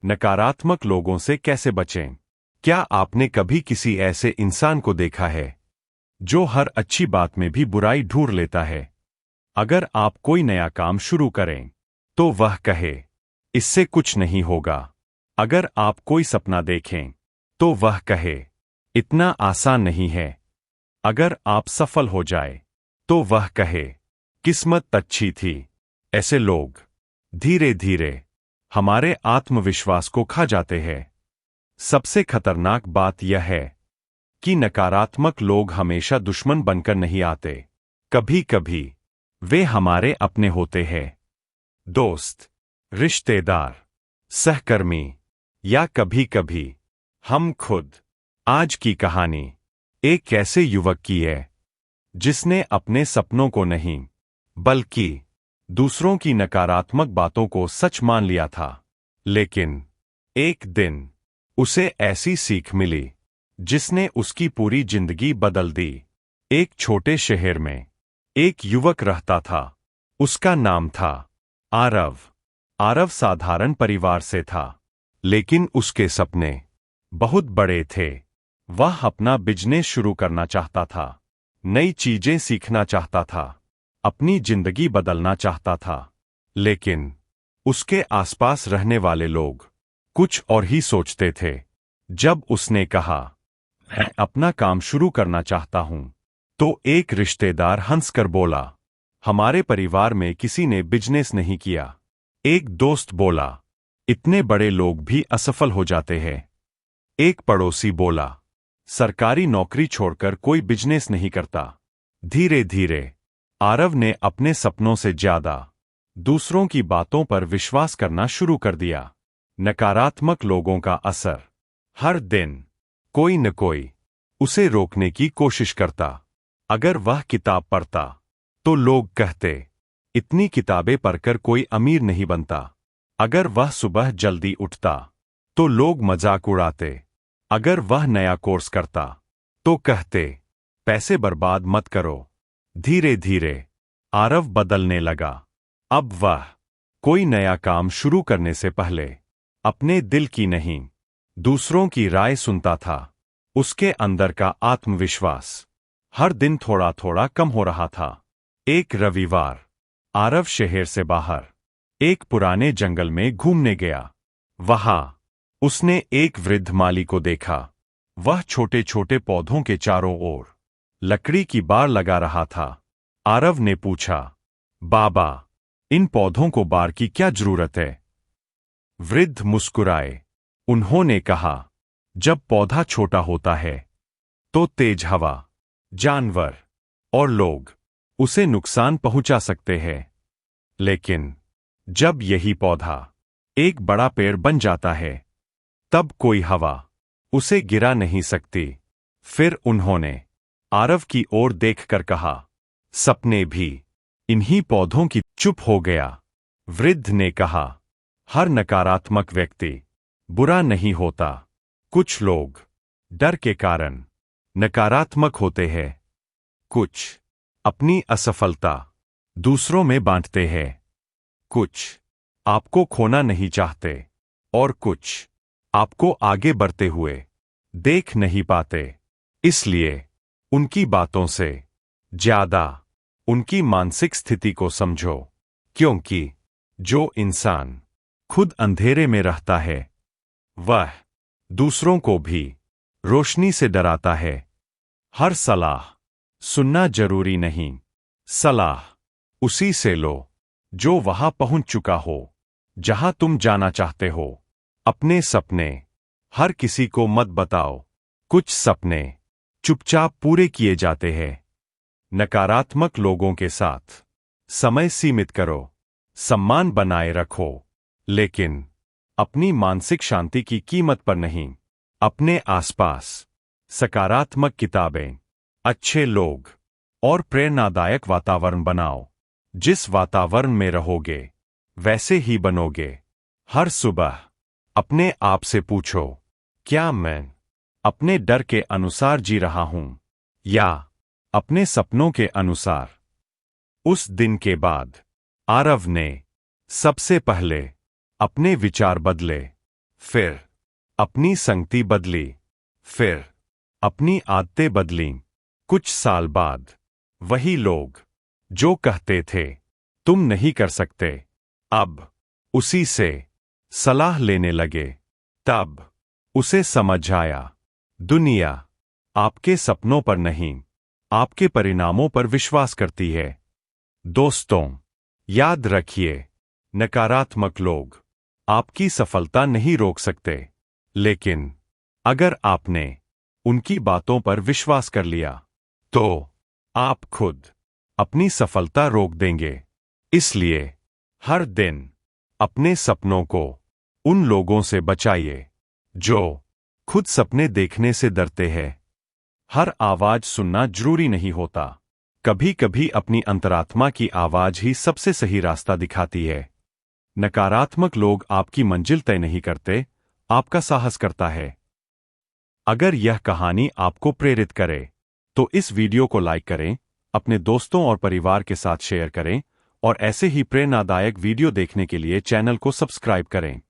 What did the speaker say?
नकारात्मक लोगों से कैसे बचें? क्या आपने कभी किसी ऐसे इंसान को देखा है जो हर अच्छी बात में भी बुराई ढूंढ लेता है? अगर आप कोई नया काम शुरू करें तो वह कहे, इससे कुछ नहीं होगा। अगर आप कोई सपना देखें तो वह कहे, इतना आसान नहीं है। अगर आप सफल हो जाए तो वह कहे, किस्मत अच्छी थी। ऐसे लोग धीरे धीरे हमारे आत्मविश्वास को खा जाते हैं। सबसे खतरनाक बात यह है कि नकारात्मक लोग हमेशा दुश्मन बनकर नहीं आते। कभी कभी वे हमारे अपने होते हैं, दोस्त, रिश्तेदार, सहकर्मी या कभी कभी हम खुद। आज की कहानी एक ऐसे युवक की है जिसने अपने सपनों को नहीं बल्कि दूसरों की नकारात्मक बातों को सच मान लिया था। लेकिन एक दिन उसे ऐसी सीख मिली जिसने उसकी पूरी जिंदगी बदल दी। एक छोटे शहर में एक युवक रहता था। उसका नाम था आरव। आरव साधारण परिवार से था, लेकिन उसके सपने बहुत बड़े थे। वह अपना बिजनेस शुरू करना चाहता था, नई चीजें सीखना चाहता था, अपनी जिंदगी बदलना चाहता था। लेकिन उसके आसपास रहने वाले लोग कुछ और ही सोचते थे। जब उसने कहा, मैं अपना काम शुरू करना चाहता हूं, तो एक रिश्तेदार हंसकर बोला, हमारे परिवार में किसी ने बिजनेस नहीं किया। एक दोस्त बोला, इतने बड़े लोग भी असफल हो जाते हैं। एक पड़ोसी बोला, सरकारी नौकरी छोड़कर कोई बिजनेस नहीं करता। धीरे धीरे आरव ने अपने सपनों से ज्यादा दूसरों की बातों पर विश्वास करना शुरू कर दिया। नकारात्मक लोगों का असर। हर दिन कोई न कोई उसे रोकने की कोशिश करता। अगर वह किताब पढ़ता तो लोग कहते, इतनी किताबें पढ़कर कोई अमीर नहीं बनता। अगर वह सुबह जल्दी उठता तो लोग मजाक उड़ाते। अगर वह नया कोर्स करता तो कहते, पैसे बर्बाद मत करो। धीरे धीरे आरव बदलने लगा। अब वह कोई नया काम शुरू करने से पहले अपने दिल की नहीं, दूसरों की राय सुनता था। उसके अंदर का आत्मविश्वास हर दिन थोड़ा थोड़ा कम हो रहा था। एक रविवार आरव शहर से बाहर एक पुराने जंगल में घूमने गया। वहां उसने एक वृद्ध माली को देखा। वह छोटे छोटे पौधों के चारों ओर लकड़ी की बाड़ लगा रहा था। आरव ने पूछा, बाबा, इन पौधों को बाड़ की क्या जरूरत है? वृद्ध मुस्कुराए। उन्होंने कहा, जब पौधा छोटा होता है तो तेज हवा, जानवर और लोग उसे नुकसान पहुंचा सकते हैं। लेकिन जब यही पौधा एक बड़ा पेड़ बन जाता है तब कोई हवा उसे गिरा नहीं सकती। फिर उन्होंने आरव की ओर देखकर कहा, सपने भी इन्हीं पौधों की। चुप हो गया। वृद्ध ने कहा, हर नकारात्मक व्यक्ति बुरा नहीं होता। कुछ लोग डर के कारण नकारात्मक होते हैं। कुछ अपनी असफलता दूसरों में बांटते हैं। कुछ आपको खोना नहीं चाहते और कुछ आपको आगे बढ़ते हुए देख नहीं पाते। इसलिए उनकी बातों से ज्यादा उनकी मानसिक स्थिति को समझो, क्योंकि जो इंसान खुद अंधेरे में रहता है वह दूसरों को भी रोशनी से डराता है। हर सलाह सुनना जरूरी नहीं। सलाह उसी से लो जो वहां पहुंच चुका हो, जहां तुम जाना चाहते हो। अपने सपने हर किसी को मत बताओ। कुछ सपने चुपचाप पूरे किए जाते हैं। नकारात्मक लोगों के साथ समय सीमित करो, सम्मान बनाए रखो, लेकिन अपनी मानसिक शांति की कीमत पर नहीं। अपने आसपास सकारात्मक किताबें, अच्छे लोग और प्रेरणादायक वातावरण बनाओ। जिस वातावरण में रहोगे वैसे ही बनोगे। हर सुबह अपने आप से पूछो, क्या मैं अपने डर के अनुसार जी रहा हूं या अपने सपनों के अनुसार? उस दिन के बाद आरव ने सबसे पहले अपने विचार बदले। फिर अपनी संगति बदली, फिर अपनी आदतें बदलीं। कुछ साल बाद वही लोग जो कहते थे तुम नहीं कर सकते, अब उसी से सलाह लेने लगे। तब उसे समझ आया, दुनिया आपके सपनों पर नहीं, आपके परिणामों पर विश्वास करती है। दोस्तों, याद रखिए, नकारात्मक लोग आपकी सफलता नहीं रोक सकते, लेकिन अगर आपने उनकी बातों पर विश्वास कर लिया, तो आप खुद अपनी सफलता रोक देंगे। इसलिए हर दिन अपने सपनों को उन लोगों से बचाइए जो खुद सपने देखने से डरते हैं। हर आवाज सुनना जरूरी नहीं होता, कभी कभी अपनी अंतरात्मा की आवाज ही सबसे सही रास्ता दिखाती है। नकारात्मक लोग आपकी मंजिल तय नहीं करते, आपका साहस करता है। अगर यह कहानी आपको प्रेरित करे तो इस वीडियो को लाइक करें, अपने दोस्तों और परिवार के साथ शेयर करें और ऐसे ही प्रेरणादायक वीडियो देखने के लिए चैनल को सब्सक्राइब करें।